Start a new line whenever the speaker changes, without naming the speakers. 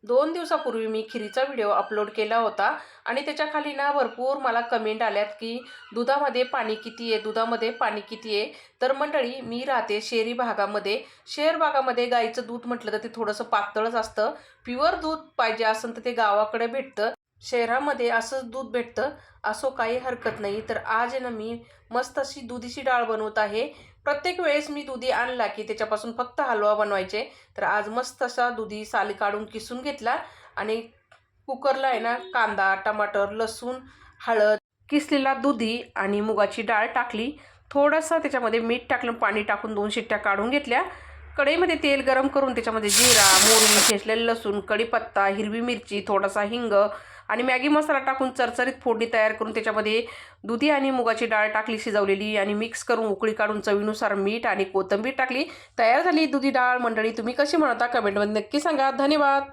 2 दिवसापूर्वी मी खिरीचा video upload केला होता आणि त्याच्या खाली ना भरपूर मला कमेंट आल्यात की दुधामध्ये पाणी किती आहे, दुधामध्ये पाणी किती आहे. तर मंडळी, मी राहते शहरी भागामध्ये. शहर भागामध्ये गाईचं दूध म्हटलं तर ते थोडंसं पातळच असतं. प्युअर दूध पाहिजे असेल तर ते गावाकडे भेटतं. शहरामध्ये असंच दूध भेटतं, असो काही हरकत नाही. तर आज आहे ना मी मस्त अशी दुधीची डाळ बनवत आहे. प्रत्येक वेळेस मी दुधी आणला की त्याच्यापासून फक्त हलवा बनवायचे. तर आज मस्त असा दुधी साल काढून किसून घेतला आणि कुकरला आहे ना कांदा, टमाटर, लसूण, हळद, किसलेला दुधी आणि मुगाची डाळ टाकली. थोडंसं त्याच्यामध्ये मीठ टाकलं, पाणी टाकून 2 शिट्ट्या काढून घेतल्या. कढईमध्ये तेल गरम करून त्याच्यामध्ये जिरा, मोहरी, ठेचलेलं लसूण, कढीपत्ता, हिरवी मिरची, थोडासा हिंग आणि मॅगी मसाला टाकून चरचरीत फोडणी तयार करून त्याच्यामध्ये दुधी आणि मुगाची डाळ टाकली शिजवलेली आणि मिक्स करून उकळी काढून चवीनुसार मीठ आणि कोथिंबीर टाकली. तयार झाली दुधी डाळ. मंडळी, तुम्ही कशी म्हणता कमेंटमध्ये नक्की सांगा. धन्यवाद.